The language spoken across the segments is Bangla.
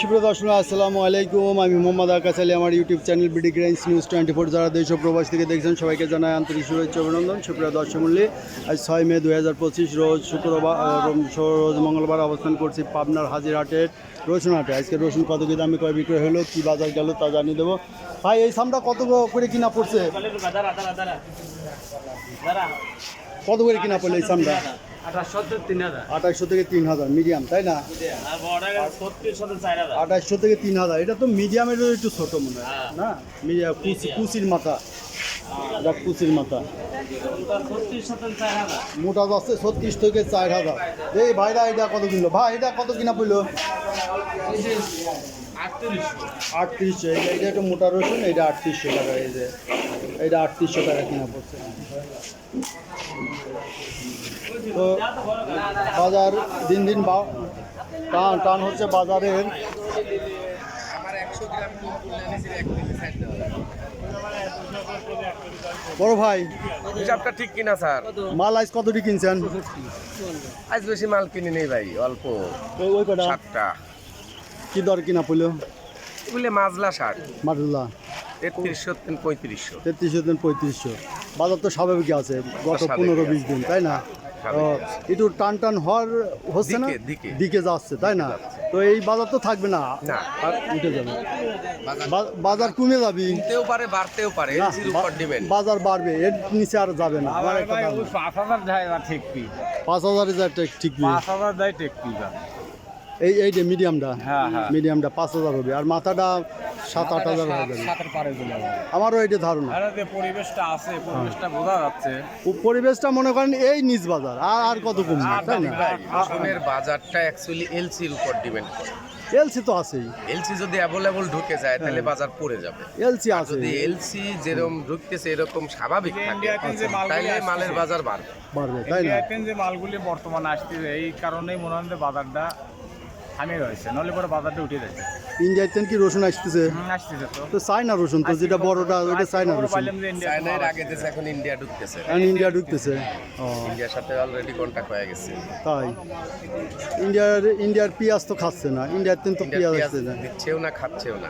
সুপ্রিয় দর্শক আসসালামু আলাইকুম। আমি মোহাম্মদ আকাশ আলী। আমার YouTube channel BD grains news 24 যারা দেশ ও প্রবাস থেকে দেখছেন সবাইকে জানাই আন্তরিক শুভেচ্ছা অভিনন্দন। সুপ্রিয় দর্শক মণ্ডলী, আজ 6 মে 2025 রোজ শুক্রবার রোজ মঙ্গলবার অবস্থান করছি পাবনার হাজিরহাটের রসুন হাটে। আজকে রসুন কত কি দামে কয় বিক্রয় হলো, কী বাজার গেল তা জানিয়ে দেবো। ভাই এই সামটা কত করে কিনা পড়ছে, কত করে কিনা পড়লো এই সামটা? 2800 থেকে 3000 মিডিয়াম, তাই না? 2800 থেকে 3000, এটা তো মিডিয়ামের একটু ছোট মনে হয় না? মিডিয়াম কুচির মাথা, এটা কুচির মাথা মোটা যাচ্ছে 36 থেকে 4000। এই ভাইরা এটা কত কিনলো? ভাই এটা কত কিনা পড়লো? 3800। এটা একটু মোটা রসুন, এটা 3800 টাকা। এই যে এটা 3800 টাকা কিনা পড়ছে। তো বাজার দিন দিন টান হচ্ছে বাজারের। বড় ভাই হিসাবটা ঠিক কিনা স্যার? মাল আজ কতটি কিনছেন? আজ বেশি মাল কিনে নেই ভাই, অল্প ওই কটা 7টা। কি দর কিনা পড়লো? এগুলো মাজলা 60, মাদুল্লাহ 3300 3500। 3300 থেকে 3500। বাজার তো স্বাভাবিক আছে গত 15-20 দিন, তাই না? একটু টান হওয়ার হচ্ছে না, দিকে যাচ্ছে, তাই না? তো এই বাজার তো থাকবে না, আর উঠে যাবে বাজার, কমে যাবে, কমতেও পারে বাড়তেও পারে, এলসির উপর ডিপেন্ড। বাজার বাড়বে, এর নিচে আর যাবে না। 5000 যায় না, ঠিক কি 5000 ঠিক 5000 যায় ঠিক কি? এই যে মিডিয়ামটা, হ্যাঁ মিডিয়ামটা 5000 হবে, আর মাথাটা 7-8 হাজার হয়ে যাবে। 7 পারে চলে যাবে। আমারও এটা ধারণা। আরে যে পরিবেশটা আছে, পরিবেশটা বোঝা যাচ্ছে। পরিবেশটা মনে করেন এই নিচ বাজার, আর কত কমবে, তাই না? রসুনের বাজারটা অ্যাকচুয়ালি এলসির উপর ডিপেন্ড করে। এলসি তো আছেই, এলসি যদি অ্যাভেলেবল ঢুকে যায় তাহলে বাজার পড়ে যাবে। এলসি আছে, যদি এলসি যেরকম ঢুকতেছে এরকম স্বাভাবিক থাকে তাহলে মালের বাজার বাড়বে, তাই না? ইন্ডিয়াতে যে মালগুলি বর্তমানে আসছে, এই কারণেই মনে হয় যে বাজারটা থামে রয়েছে, নাহলে পরে বাজারটা উঠে যাচ্ছে। ইন্ডিয়াতে কি রসুন আসতেছে? আসতেছে তো চায়না রসুন, তো যেটা বড়টা ওটা চায়না রসুন। চায়নার আগে দেশে এখন ইন্ডিয়া ঢুকতেছে। ইন্ডিয়া ঢুকতেছে, ইন্ডিয়ার সাথে অলরেডি কন্টাক্ট হয়ে গেছে। তাই ইন্ডিয়ার পেঁয়াজ তো খাচ্ছে না, ইন্ডিয়ার তো পেঁয়াজ আসছে না, দিচ্ছেও না খাচ্ছেও না।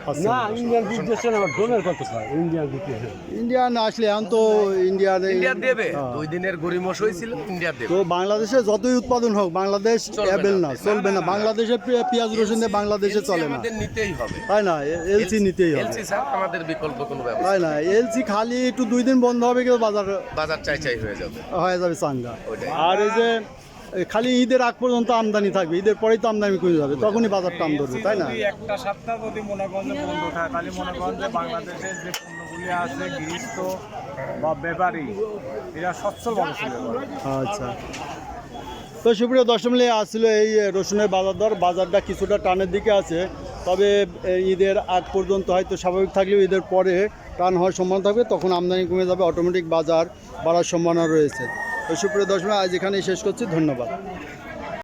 ইন্ডিয়ান বিজনেস না, ডোনের কত স্যার ইন্ডিয়ান বিজনেস। ইন্ডিয়া না আসলে এখন তো ইন্ডিয়া দেবে, 2 দিনের গরিমস হয়েছিল, ইন্ডিয়া দেবে। তো বাংলাদেশে যতই উৎপাদন হোক বাংলাদেশ অ্যাবেল না, চলবে না। বাংলাদেশের পেঁয়াজ রসুন দিয়ে বাংলাদেশে চলে না, আমাদের নিতেই হবে, তাই না? এলসি নিতেই হবে, এলসি স্যার আমাদের বিকল্প কোনো ব্যবস্থা, তাই না? এলসি খালি একটু 2 দিন বন্ধ হবে, কিন্তু বাজার চাই হয়ে যাবে চাঙ্গা। আর এই যে খালি ঈদের আগ পর্যন্ত আমদানি থাকবে, ঈদের পরেই তো আমদানি কমে যাবে, তখনই বাজার টান ধরবে, তাই না? একটা সপ্তাহ যদি মনে করেন যে বন্ধ থাকে, তাহলে মনে করেন যে বাংলাদেশের যে পণ্যগুলি আছে, গৃহস্থ বা ব্যাপারী, এরা সচ্ছলভাবে চলে যাবে। আচ্ছা, তো সুপ্রিয় দর্শক মণ্ডলী, আসছিল এই রসুনের বাজার দর। বাজারটা কিছুটা টানের দিকে আছে, তবে ঈদের আগ পর্যন্ত হয়তো স্বাভাবিক থাকলেও ঈদের পরে টান হওয়ার সম্ভাবনা থাকবে, তখন আমদানি কমে যাবে, অটোমেটিক বাজার বাড়ার সম্ভাবনা রয়েছে। তো সুপ্রিয় দর্শক মণ্ডলী, আজ এখানেই শেষ করছি, ধন্যবাদ।